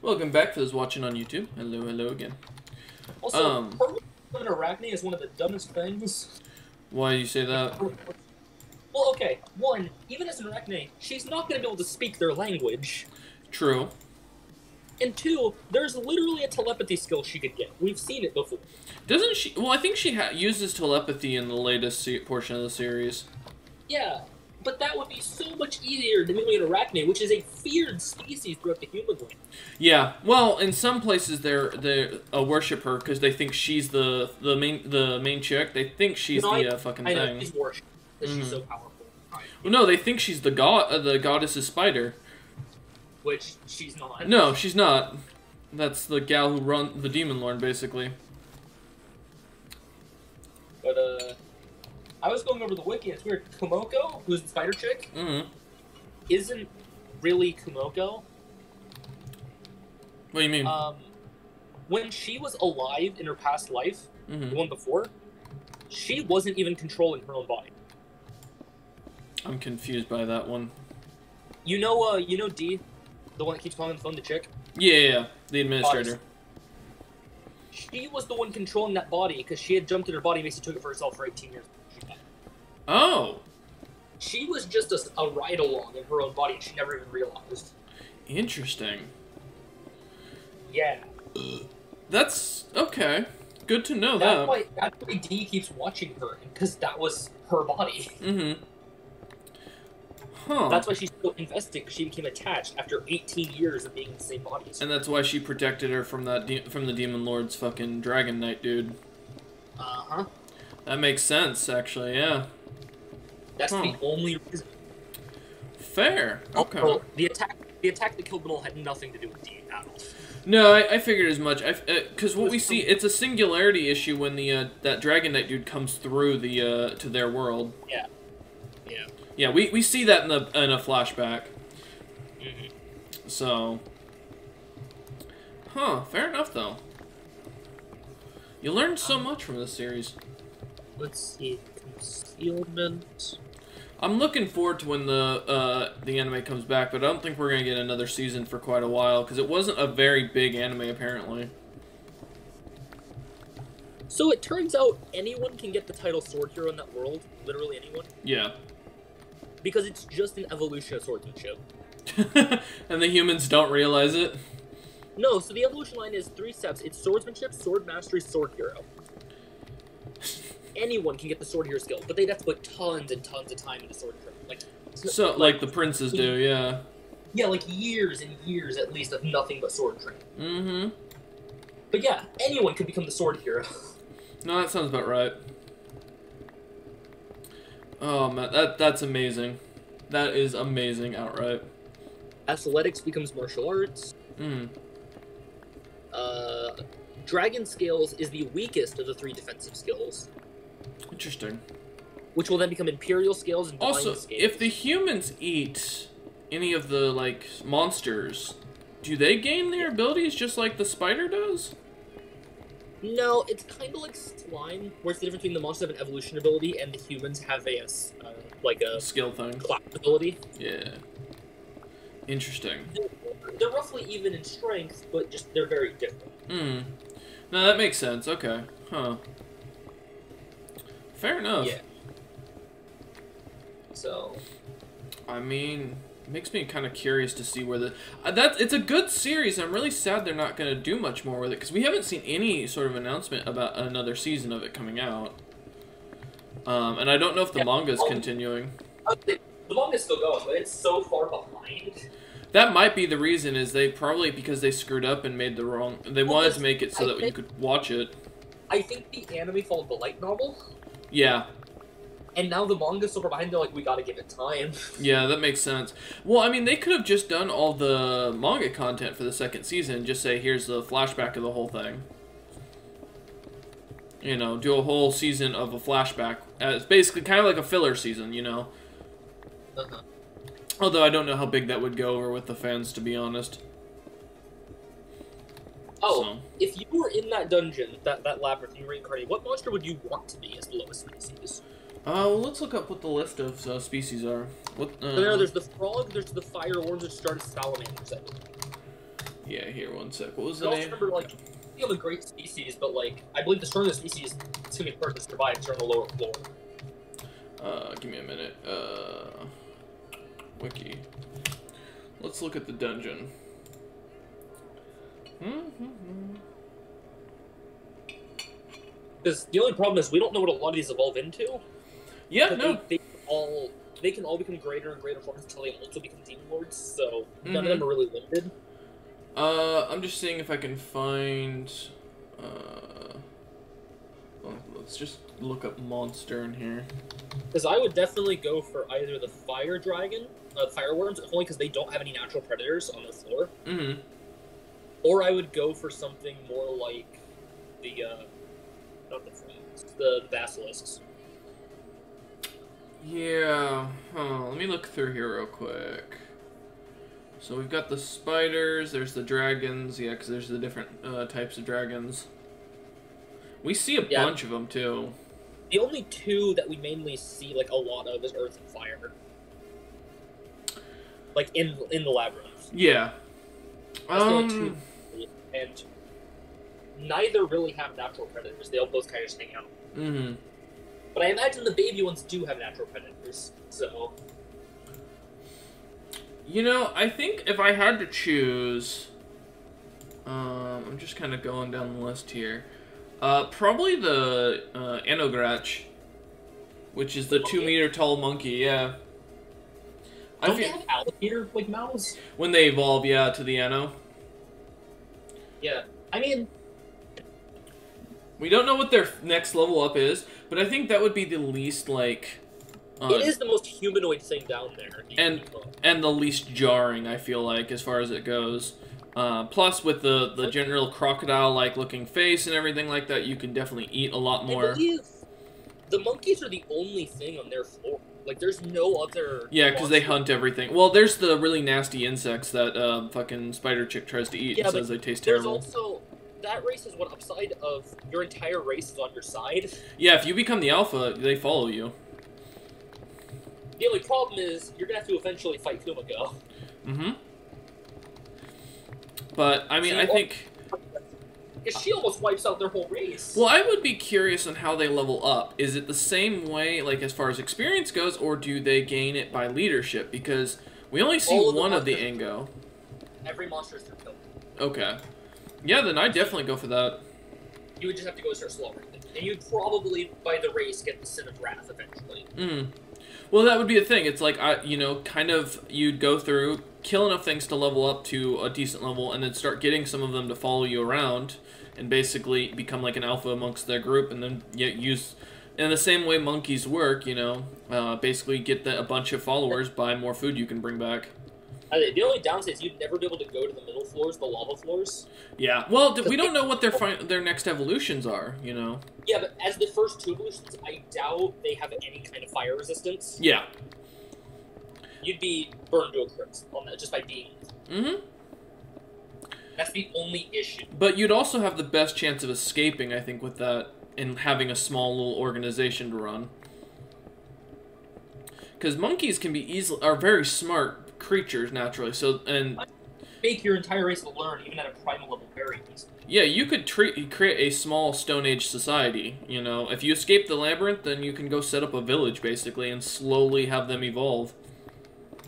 Welcome back for those watching on YouTube. Hello, hello again. Also, purple an arachne is one of the dumbest things. Why do you say that? Well, okay. One, even as an arachne, she's not going to be able to speak their language. True. And two, there's literally a telepathy skill she could get. We've seen it before. Doesn't she? Well, I think she uses telepathy in the latest portion of the series. Yeah, but that would be so much easier than doing an arachne, which is a feared species throughout the human land. Yeah. Well, in some places they worship her because they think she's the main chick. They think she's the fucking thing. I thing. know, she's worshipped because she's so powerful. Well, no, they think she's the goddess's spider. Which she's not. No, she's not. That's the gal who runs the Demon Lord, basically. But, I was going over the wiki, and it's weird. Kumoko, who's the spider chick, isn't really Kumoko. What do you mean? When she was alive in her past life, the one before, she wasn't even controlling her own body. I'm confused by that one. You know Dee? The one that keeps calling on the phone, the chick? Yeah, the administrator. She was the one controlling that body because she had jumped in her body and basically took it for herself for 18 years. Oh! She was just a ride-along in her own body and she never even realized. Interesting. Yeah. That's okay. Good to know that's why Dee keeps watching her, because that was her body. Huh. That's why she's so invested, because she became attached after 18 years of being in the same body. And that's why she protected her from that from the Demon Lord's fucking Dragon Knight dude. Uh-huh. That makes sense, actually, yeah. That's the only reason. Fair. Okay. Also, the attack that killed them all had nothing to do with Dee at all. No, I figured as much. Because what we see, it's a singularity issue when the that Dragon Knight dude comes through the to their world. Yeah. Yeah. Yeah, we see that in a flashback. So, fair enough though. You learned so much from this series. Let's see, concealment. I'm looking forward to when the anime comes back, but I don't think we're gonna get another season for quite a while because it wasn't a very big anime apparently. So it turns out anyone can get the title Sword Hero in that world, literally anyone. Yeah. Because it's just an evolution of swordsmanship. And the humans don't realize it? No, so the evolution line is 3 steps. It's swordsmanship, sword mastery, sword hero. Anyone can get the sword hero skill, but they'd have to put tons and tons of time into sword hero. Like the princes do, yeah. Yeah, like years and years at least of nothing but sword training. But yeah, anyone can become the sword hero. No, that sounds about right. Oh man, that's amazing. That is amazing outright. Athletics becomes martial arts. Dragon Scales is the weakest of the 3 defensive skills. Interesting. Which will then become Imperial Scales and Divine Scales. Also, if the humans eat any of the, like, monsters, do they gain their abilities just like the spider does? No, it's kind of like slime, where it's the difference between the monsters have an evolution ability and the humans have a skill thing. Class ability. Yeah. Interesting. They're roughly even in strength, but just they're very different. No, that makes sense. Okay. Huh. Fair enough. Yeah. So. I mean, it makes me kind of curious to see where it's a good series. I'm really sad they're not going to do much more with it because we haven't seen any sort of announcement about another season of it coming out. And I don't know if the manga's continuing. The manga's still going, but it's so far behind. That might be the reason. Is they probably because they screwed up and made the wrong. They wanted to make it so that you could watch it. I think the anime followed the light novel. Yeah. And now the manga's so far behind, they're like, we gotta give it time. Yeah, that makes sense. Well, I mean, they could have just done all the manga content for the 2nd season and just say, here's the flashback of the whole thing. You know, do a whole season of a flashback. It's basically kind of like a filler season, you know? Although I don't know how big that would go over with the fans, to be honest. Oh, so. If you were in that dungeon, that labyrinth, and you reincarnated, what monster would you want to be as the lowest species? Well, let's look up what the list of species are. So there's the frog, there's the fire worms, which start as salamanders, I believe. Yeah, here, one sec. What was I the also name? remember, like, you have a great species, but, like, I believe the strongest species is going to be first to survive is on the lower floor. Give me a minute. Wiki. Let's look at the dungeon. Because the only problem is we don't know what a lot of these evolve into. Yeah, But no. they can all become greater and greater forms until they also become demon lords, so none of them are really limited. I'm just seeing if I can find. Well, let's just look up monster in here. Because I would definitely go for either the fire dragon, fire worms, only because they don't have any natural predators on their floor. Mm-hmm. Or I would go for something more like the, not the frogs, the basilisks. Yeah. Let me look through here real quick. So we've got the spiders, there's the dragons, yeah, because there's the different types of dragons. We see a bunch of them, too. The only two that we mainly see, like, a lot of is earth and fire. Like, in the labyrinth. Yeah. That's the only two. And neither really have natural predators. They all both kind of just hang out. Mm-hmm. But I imagine the baby ones do have natural predators, so... You know, I think if I had to choose... I'm just kind of going down the list here. Probably the Anograch, which is the 2-meter tall monkey, yeah. Don't they have alligator, like, mouths? When they evolve, yeah, to the Ano. Yeah. I mean... We don't know what their next level up is, but I think that would be the least, like... it is the most humanoid thing down there. And the least jarring, I feel like, as far as it goes. Plus, with the general crocodile-like looking face and everything like that, you can definitely eat a lot more. I believe the monkeys are the only thing on their floor. Like, there's no other... Yeah, because they hunt everything. Well, there's the really nasty insects that fucking Spider Chick tries to eat and says they taste terrible. There's also... That race is one upside of your entire race is on your side. Yeah, if you become the alpha, they follow you. The only problem is, you're gonna have to eventually fight Kumiko. Mm-hmm. But, I mean, I think... Because she almost wipes out their whole race. Well, I would be curious on how they level up. Is it the same way, like, as far as experience goes, or do they gain it by leadership? Because we only see one of the Ango. Every monster is through kill. Okay. Yeah, then I'd definitely go for that. You would just have to go start slaughtering. And you'd probably, by the race, get the Sin of Wrath eventually. Well, that would be the thing. It's like, kind of, you'd go through, kill enough things to level up to a decent level, and then start getting some of them to follow you around, and basically become like an alpha amongst their group, and then use, in the same way monkeys work, basically get a bunch of followers by more food you can bring back. The only downside is you'd never be able to go to the middle floors, the lava floors. Yeah, well, we don't know what their next evolutions are, Yeah, but as the first two evolutions, I doubt they have any kind of fire resistance. Yeah. You'd be burned to a crisp on that just by being. Mm-hmm. That's the only issue. But you'd also have the best chance of escaping, I think, with that, and having a small little organization to run. Because monkeys are very smart creatures naturally, and make your entire race to learn even at a primal level very easily. Yeah, you could create a small Stone Age society. If you escape the labyrinth, then you can go set up a village basically and slowly have them evolve.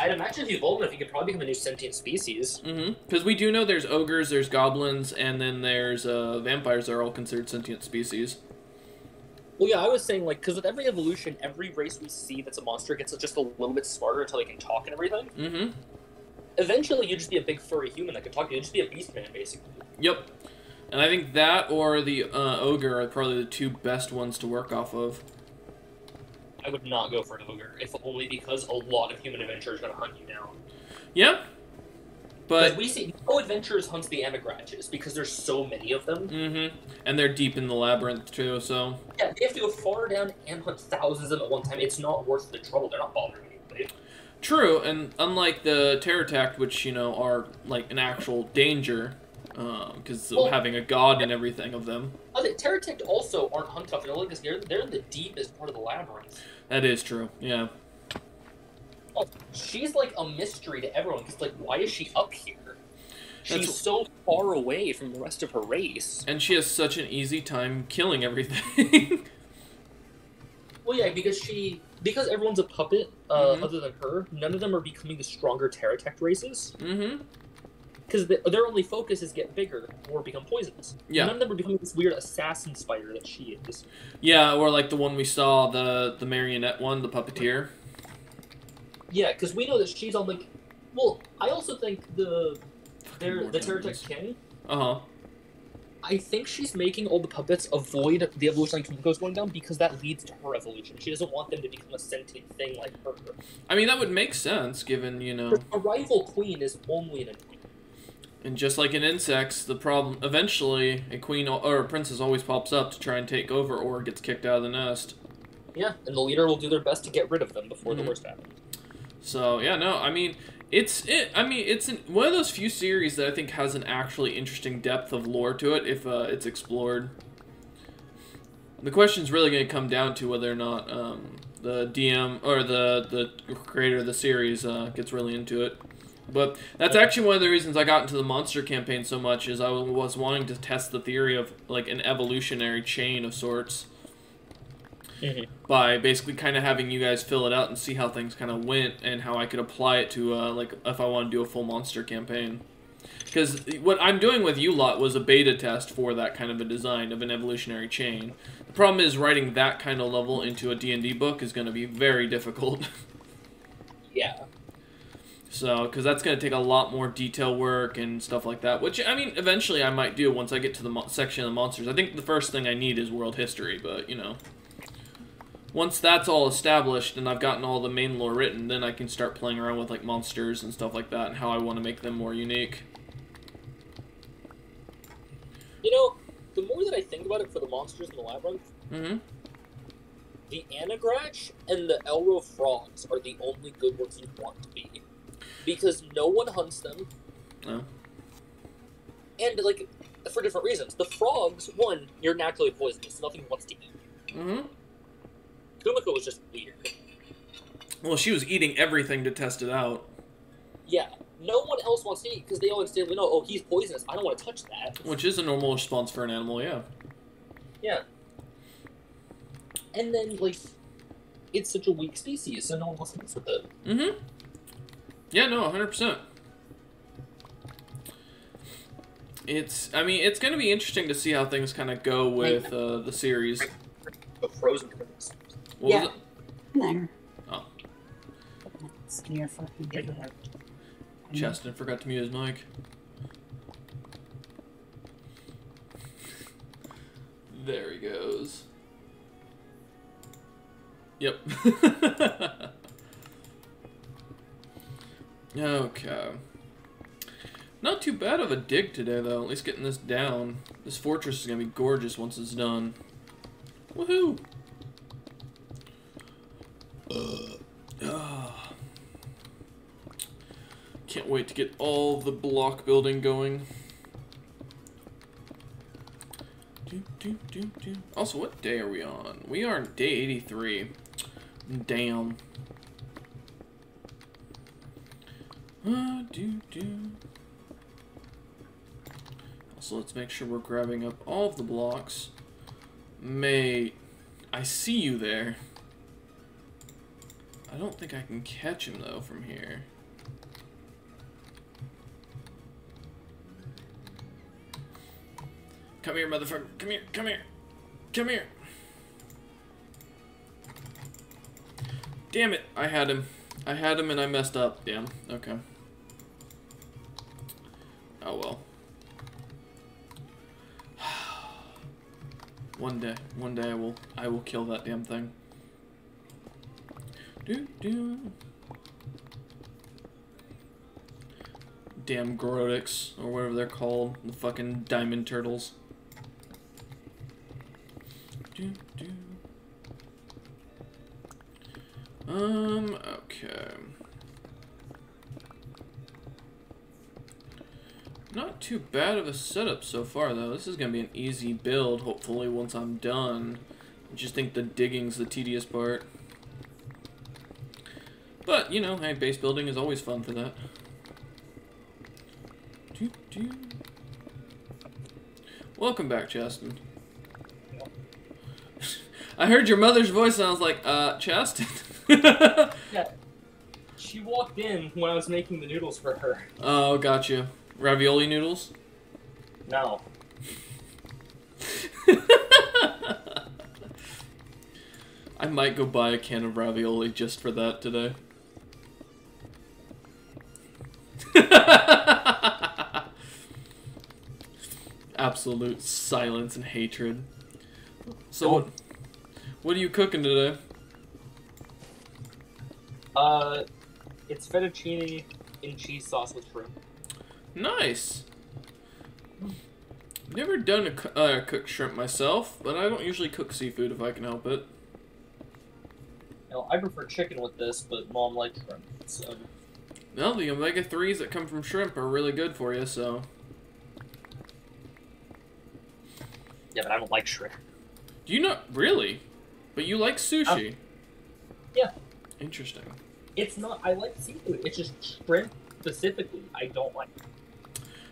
I'd imagine if you evolve enough, you could probably become a new sentient species. Because we do know there's ogres, there's goblins, and then there's vampires that are all considered sentient species. Well, yeah, I was saying, like, because with every evolution, every race we see that's a monster gets just a little bit smarter until they can talk and everything. Eventually, you'd just be a big furry human that could talk. You'd just be a beast man, basically. Yep. And I think that or the ogre are probably the two best ones to work off of. I would not go for an ogre, if only because a lot of human adventurers are going to hunt you down. Yeah. But we see no adventurers hunts the Anagrachs because there's so many of them. And they're deep in the labyrinth too, so yeah, they have to go far down and hunt thousands of them at one time. It's not worth the trouble. They're not bothering anybody. True, and unlike the Pterotact, which are like an actual danger, because of having a god and everything of them. The Pterotact also aren't hunt tough because they're in the deepest part of the labyrinth. That is true. Yeah. Oh, she's like a mystery to everyone because, like, why is she up here? She's so far away from the rest of her race. And she has such an easy time killing everything. Well, yeah, because everyone's a puppet, other than her, none of them are becoming the stronger Terratech races. Mm-hmm. Because their only focus is get bigger or become poisonous. Yeah. None of them are becoming this weird assassin spider that she is. Yeah, or like the one we saw, the marionette one, the puppeteer. Yeah, because we know that she's on, like... Well, I also think the Terratech King... Uh-huh. I think she's making all the puppets avoid the evolutionary chemicals going down because that leads to her evolution. She doesn't want them to become a sentient thing like her. I mean, that would make sense, given, you know... A rival queen is only an enemy. And just like in insects, the problem... Eventually, a queen or a princess always pops up to try and take over or gets kicked out of the nest. Yeah, and the leader will do their best to get rid of them before the worst happens. So, yeah, no, I mean... It's one of those few series that I think has an actually interesting depth of lore to it if it's explored. The question's really going to come down to whether or not the DM or the creator of the series gets really into it. But that's actually one of the reasons I got into the monster campaign so much, is I was wanting to test the theory of like an evolutionary chain of sorts. By basically kind of having you guys fill it out and see how things kind of went and how I could apply it to, like, if I want to do a full monster campaign. Because what I'm doing with you lot was a beta test for that kind of a design of an evolutionary chain. The problem is writing that kind of level into a D&D book is going to be very difficult. Yeah. So, because that's going to take a lot more detail work and stuff like that, which, I mean, eventually I might do once I get to the section of the monsters. I think the first thing I need is world history, but, you know... Once that's all established and I've gotten all the main lore written, then I can start playing around with like monsters and stuff like that and how I want to make them more unique. You know, the more that I think about it for the monsters in the labyrinth, the Anagratch and the Elro frogs are the only good ones you want to be. Because no one hunts them. No. And, like, for different reasons. The frogs, one, you're naturally poisonous, so nothing wants to eat you. Kumiko was just weird. Well, she was eating everything to test it out. Yeah. No one else wants to eat, because they all instantly know, oh, he's poisonous, I don't want to touch that. Which is a normal response for an animal, yeah. Yeah. And then, like, it's such a weak species, so no one wants to mess with it. Yeah, no, 100%. I mean, it's going to be interesting to see how things kind of go with the series. The frozen things. What was it? There. Oh. It's near fucking Cheston forgot to mute his mic. There he goes. Yep. Okay. Not too bad of a dig today, though. At least getting this down. This fortress is going to be gorgeous once it's done. Woohoo! Can't wait to get all the block building going. Also, what day are we on? We are on day 83. Damn. Also, let's make sure we're grabbing up all of the blocks. Mate, I see you there. I don't think I can catch him, though, from here. Come here, motherfucker. Come here, come here. Come here. Damn it, I had him. I had him and I messed up. Damn, okay. Oh well. One day I will kill that damn thing. Damn Grotics, or whatever they're called, the fucking diamond turtles. Okay. Not too bad of a setup so far, though. This is gonna be an easy build, hopefully, once I'm done. I just think the digging's the tedious part. But, you know, hey, base building is always fun for that. Welcome back, Chaston. I heard your mother's voice and I was like, Chaston? Yeah. She walked in when I was making the noodles for her. Oh, gotcha. Ravioli noodles? No. I might go buy a can of ravioli just for that today. Absolute silence and hatred. So, what are you cooking today? It's fettuccine in cheese sauce with shrimp. Nice. Never done a cooked shrimp myself, but I don't usually cook seafood if I can help it. You know, I prefer chicken with this, but Mom likes shrimp, so... Well, the omega-3s that come from shrimp are really good for you, so... Yeah, but I don't like shrimp. Do you not... Really? But you like sushi? Yeah. Interesting. It's not... I like seafood. It's just shrimp specifically I don't like.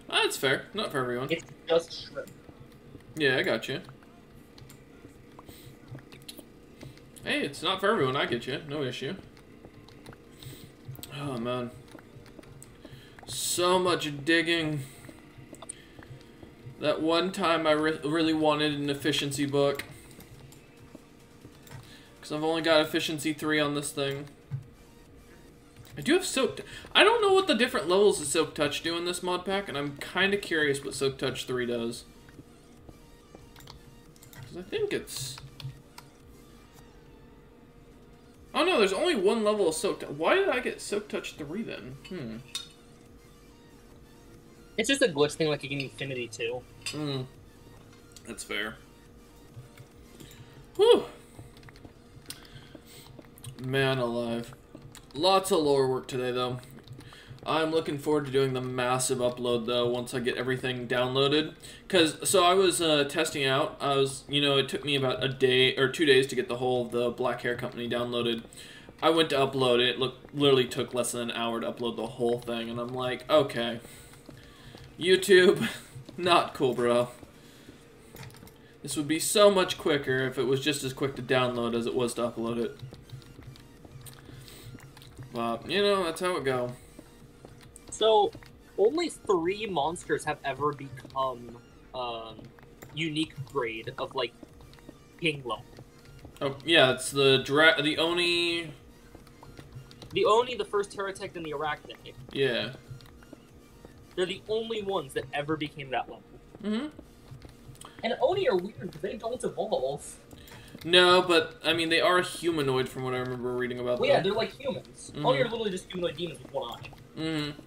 That's fair. Not for everyone. It's just shrimp. Yeah, I got you. Hey, it's not for everyone. I get you. No issue. Oh, man. So much digging. That one time I really wanted an efficiency book. Because I've only got efficiency 3 on this thing. I do have Silk... I don't know what the different levels of Silk Touch do in this mod pack, and I'm kind of curious what Silk Touch 3 does. Because I think it's... Oh no, there's only one level of Silk Touch. Why did I get Silk Touch 3 then? It's just a glitch thing like you can Infinity 2. That's fair. Whew. Man alive. Lots of lore work today, though. I'm looking forward to doing the massive upload, though, once I get everything downloaded. So I was testing out. It took me about a day or 2 days to get the whole of the Black Hair Company downloaded. I went to upload it. It literally took less than an hour to upload the whole thing, and I'm like, okay. YouTube, not cool, bro. This would be so much quicker if it was just as quick to download as it was to upload it. But, that's how it go. So, only 3 monsters have ever become unique grade of, like, king level. Oh, yeah, it's the Oni... The Oni, the first Terratech, and the Arachnid. Yeah. They're the only ones that ever became that level. Mm-hmm. And Oni are weird because they don't evolve. No, but, I mean, they are humanoid from what I remember reading about them. Yeah, they're like humans. Oni are literally just humanoid demons with one eye. Mm-hmm.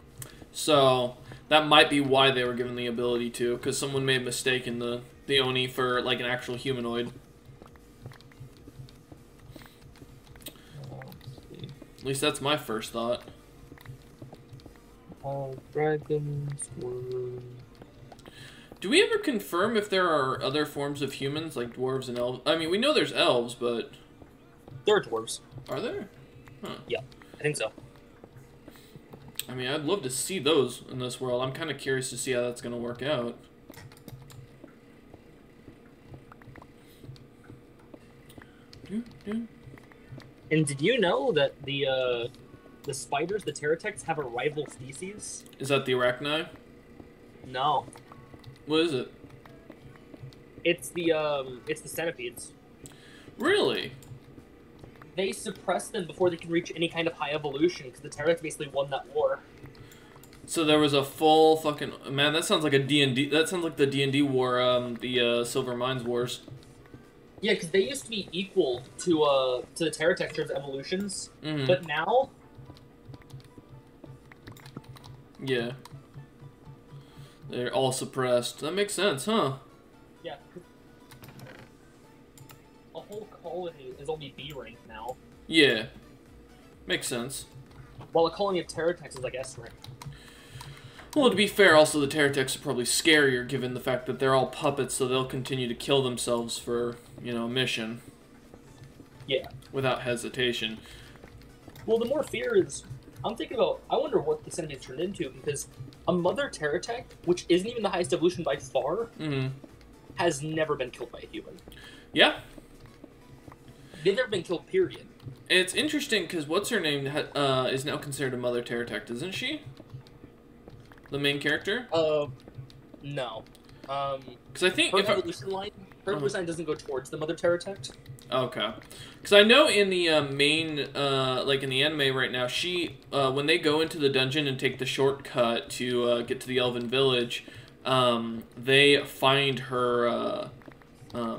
So, that might be why they were given the ability to, because someone made a mistake in the Oni for, like, an actual humanoid. At least that's my first thought. Dragons were... Do we ever confirm if there are other forms of humans, like dwarves and elves? I mean, we know there's elves, but... There are dwarves. Are there? Huh. Yeah, I think so. I mean, I'd love to see those in this world. I'm kind of curious to see how that's going to work out. And did you know that the spiders, the Terratechs, have a rival species? Is that the Arachni? No. What is it? It's the centipedes. Really? They suppress them before they can reach any kind of high evolution, because the Terratechs basically won that war. So there was a full fucking... Man, that sounds like a D&D... That sounds like the D&D war, the Silver Mines Wars. Yeah, because they used to be equal to the Terratech in terms of evolutions, Mm-hmm. but now... Yeah. They're all suppressed. That makes sense, huh? Yeah. A whole colony is only B rank now, Yeah. Makes sense. while a colony of Terratechs is like S rank. Well, to be fair, also the Terratechs are probably scarier given the fact that they're all puppets, so they'll continue to kill themselves for, a mission. Yeah. Without hesitation. Well, the more fear is... I'm thinking about... I wonder what the centipedes turned into, because A Mother Terratech, which isn't even the highest evolution by far, Mm-hmm. has never been killed by a human. Yeah. They've never been killed, period. It's interesting because what's her name is now considered a Mother Terratech, isn't she? The main character? No. Because I think Her if evolution line, her evolution line doesn't go towards the Mother Terratech. Okay. Because I know in the main, like in the anime right now, she, when they go into the dungeon and take the shortcut to get to the Elven Village, they find her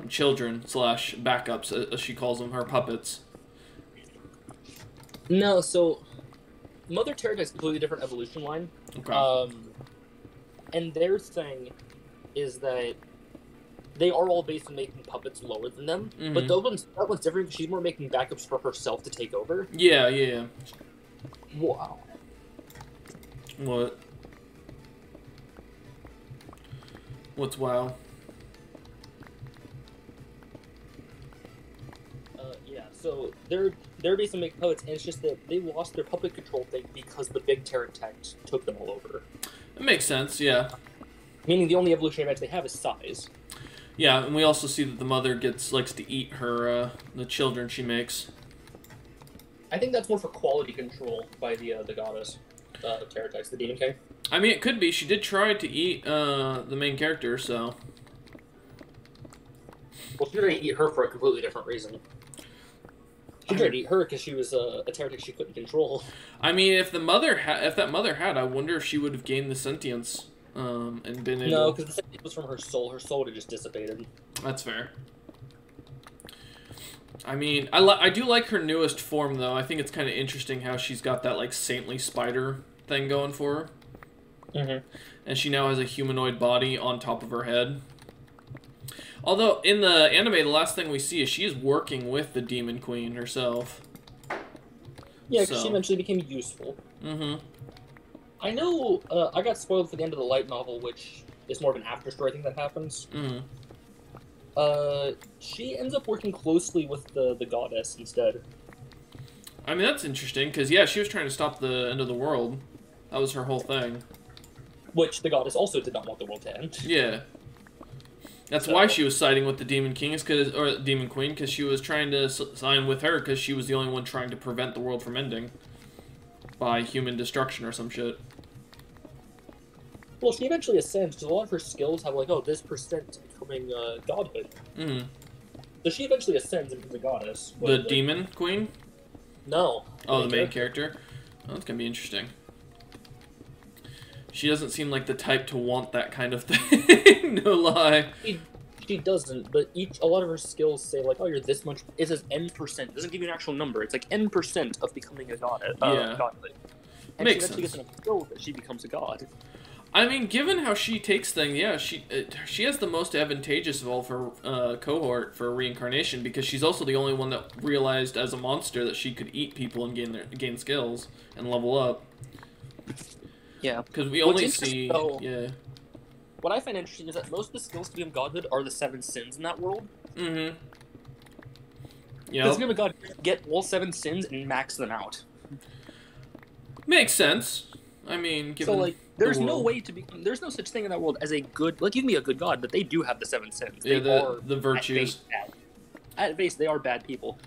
children slash backups, as she calls them, her puppets. No, so Mother Terratech's a completely different evolution line. Okay. And their thing is that they are all based on making puppets lower than them, but that one's different because she's more making backups for herself to take over. Yeah, yeah. Wow. What? What's WoW? Yeah, so they're based on making puppets, and it's just that they lost their puppet control thing because the big Terratech took them all over. It makes sense, yeah. Meaning the only evolutionary advantage they have is size. Yeah, and we also see that the mother likes to eat her the children she makes. I think that's more for quality control by the goddess, Terratech, the Demon King. I mean, it could be. She did try to eat the main character, so. Well, she tried to eat her for a completely different reason. She tried to eat her because she was a Terratech she couldn't control. I mean, if that mother had, I wonder if she would have gained the sentience and been able. No, because the sentience was from her soul. Her soul would have just dissipated. That's fair. I mean, I do like her newest form though. I think it's kind of interesting how she's got that like saintly spider thing going for her. Mm-hmm. And she now has a humanoid body on top of her head. Although, in the anime, the last thing we see is she is working with the Demon Queen herself. Yeah, because So. she eventually became useful. Mm-hmm. I know, I got spoiled for the end of the light novel, which is more of an after story thing that happens. Mm-hmm. She ends up working closely with the goddess instead. I mean, that's interesting, because, yeah, she was trying to stop the end of the world. That was her whole thing. Which the goddess also did not want the world to end. Yeah. That's why she was siding with the Demon King, or Demon Queen, because she was trying to sign with her, because she was the only one trying to prevent the world from ending. By human destruction or some shit. Well, she eventually ascends, because a lot of her skills have, like, oh, this percent to becoming godhood. Mm-hmm. So she eventually ascends and becomes a goddess. The Demon Queen? No. Oh, the main character? Oh, that's gonna be interesting. She doesn't seem like the type to want that kind of thing, no lie. She doesn't, but a lot of her skills say, like, oh, you're this much. It says N%. It doesn't give you an actual number. It's like N% of becoming a goddess. Yeah. Godhood. And Makes she eventually sense. gets enough skill that she becomes a god. I mean, given how she takes things, yeah, she has the most advantageous of all for cohort for reincarnation because she's also the only one that realized as a monster that she could eat people and gain skills and level up. Yeah. Because we only see, though, yeah. What I find interesting is that most of the skills to become godhood are the 7 sins in that world. Mm-hmm. Yeah. Because to become a god, get all 7 sins and max them out. Makes sense. I mean, given so like, there's the no world. way to be. There's no such thing in that world as a good. Like, you can be a good god, but they do have the 7 sins. Yeah, They are the virtues. At base, they are bad people.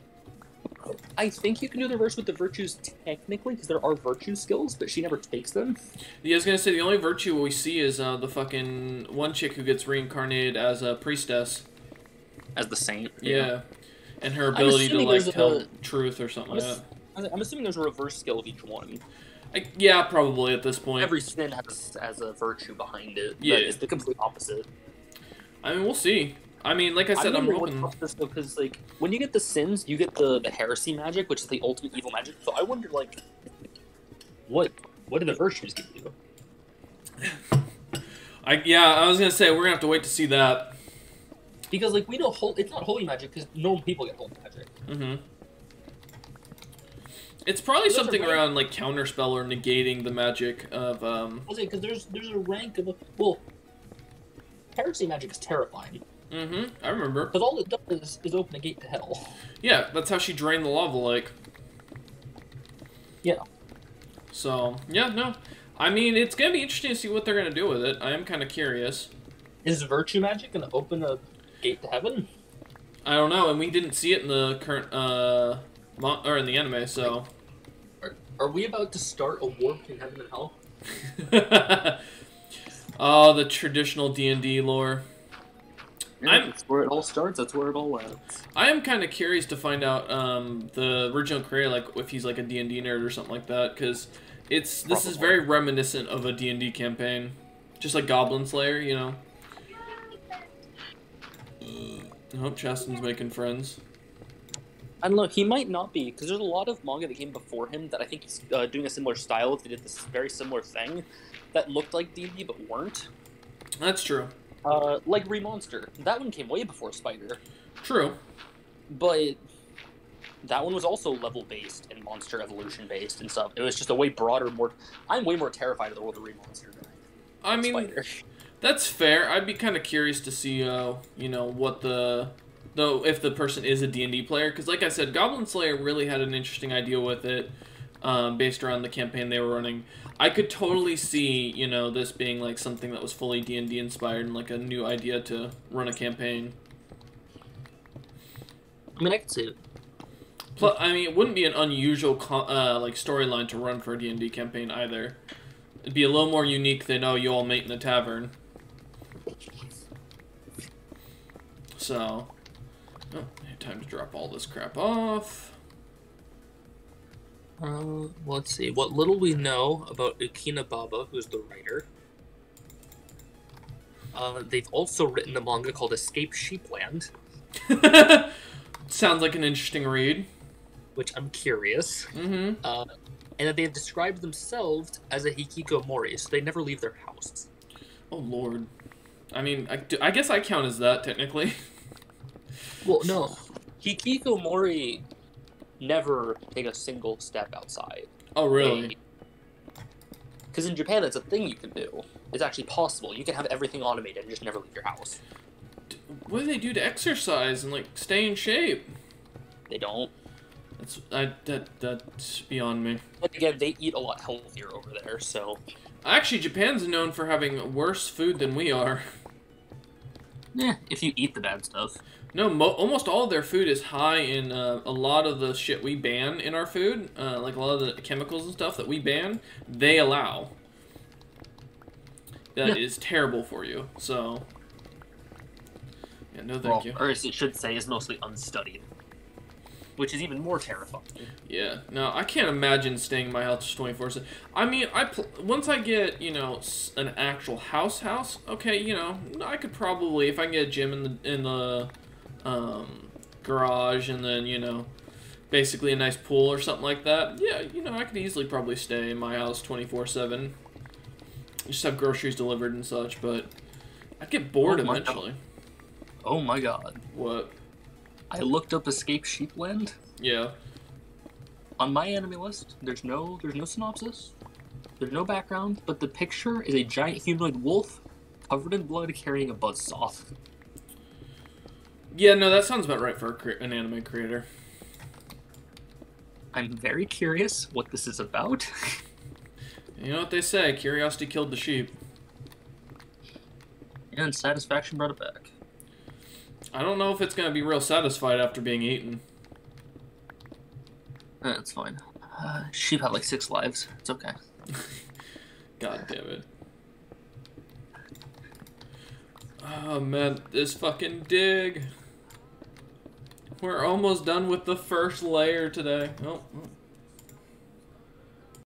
I think you can do the reverse with the virtues technically, because there are virtue skills, but she never takes them. Yeah, I was gonna say the only virtue we see is the fucking one chick who gets reincarnated as a priestess. As the saint. Yeah. And her ability to assuming like there's tell a- truth or something like that. I'm assuming there's a reverse skill of each one. Yeah, probably at this point. Every sin has a virtue behind it. Yeah. That is the complete opposite. I mean, we'll see. I mean, like I said, I'm hoping. Because like when you get the sins, you get the heresy magic, which is the ultimate evil magic. So I wonder, like, what do the virtues give you? I was gonna say we're gonna have to wait to see that. Because like we know it's not holy magic because normal people get holy magic. Mm-hmm. It's probably There's a something rank- around like counterspell or negating the magic of Because there's a rank of heresy magic is terrifying Mm-hmm. I remember. because all it does is open a gate to hell. Yeah, that's how she drained the lava lake. Yeah. So yeah, no. I mean, it's gonna be interesting to see what they're gonna do with it. I am kind of curious. Is virtue magic gonna open a gate to heaven? I don't know, and we didn't see it in the current or in the anime, so. Are we about to start a war between heaven and hell? Oh, the traditional D&D lore. Yeah, that's where it all starts. That's where it all ends. I am kind of curious to find out the original creator, like if he's like a D&D nerd or something like that, because this is very reminiscent of a D&D campaign, just like Goblin Slayer, you know. I hope Chasten's making friends. I don't know. He might not be, because there's a lot of manga that came before him that I think he's doing a similar style. They did this very similar thing that looked like D&D but weren't. That's true. Like Remonster. That one came way before Spider. True. But that one was also level-based and monster evolution-based and stuff. It was just a way broader, more... I'm way more terrified of the world of Remonster than I mean, Spider. That's fair. I'd be kind of curious to see, you know, what if the person is a D&D player. Because like I said, Goblin Slayer really had an interesting idea with it, based around the campaign they were running. I could totally see, you know, this being like something that was fully D&D inspired and like a new idea to run a campaign. I mean, I could see it. Plus, I mean, it wouldn't be an unusual like storyline to run for a D&D campaign either. It'd be a little more unique than, oh, you all meet in the tavern. So, time to drop all this crap off. Let's see. What little we know about Ukina Baba, who's the writer. They've also written a manga called Escape Sheepland. Sounds like an interesting read. Which I'm curious. Mm-hmm. And that they've described themselves as a hikikomori, so they never leave their house. Oh, Lord. I mean, I guess I count as that, technically. Well, no. Hikikomori never take a single step outside. Oh, really? Because in Japan, it's a thing you can do. It's actually possible. You can have everything automated and just never leave your house. What do they do to exercise and, like, stay in shape? They don't. That's beyond me. But again, they eat a lot healthier over there, so... Actually, Japan's known for having worse food than we are. Yeah, if you eat the bad stuff. No, almost all of their food is high in a lot of the shit we ban in our food. Like a lot of the chemicals and stuff that we ban, they allow. That is terrible for you, so... Yeah, no thank you. Or as it should say, is mostly unstudied. Which is even more terrifying. Yeah, no, I can't imagine staying in my house 24/7. I mean, once I get, you know, an actual house, okay, you know, I could probably, if I can get a gym in the garage and then, you know, basically a nice pool or something like that, yeah, you know, I could easily probably stay in my house 24/7. Just have groceries delivered and such, but I'd get bored eventually. Oh my god. What? I looked up Escape Sheepland. Yeah. On my enemy list, there's no synopsis, there's no background, but the picture is a giant humanoid wolf covered in blood carrying a buzzsaw. Yeah, no, that sounds about right for an anime creator. I'm very curious what this is about. You know what they say, curiosity killed the sheep. And satisfaction brought it back. I don't know if it's going to be real satisfied after being eaten. That's fine. Sheep have like 6 lives. It's okay. God damn it. Oh man, this fucking dig. We're almost done with the first layer today. Oh.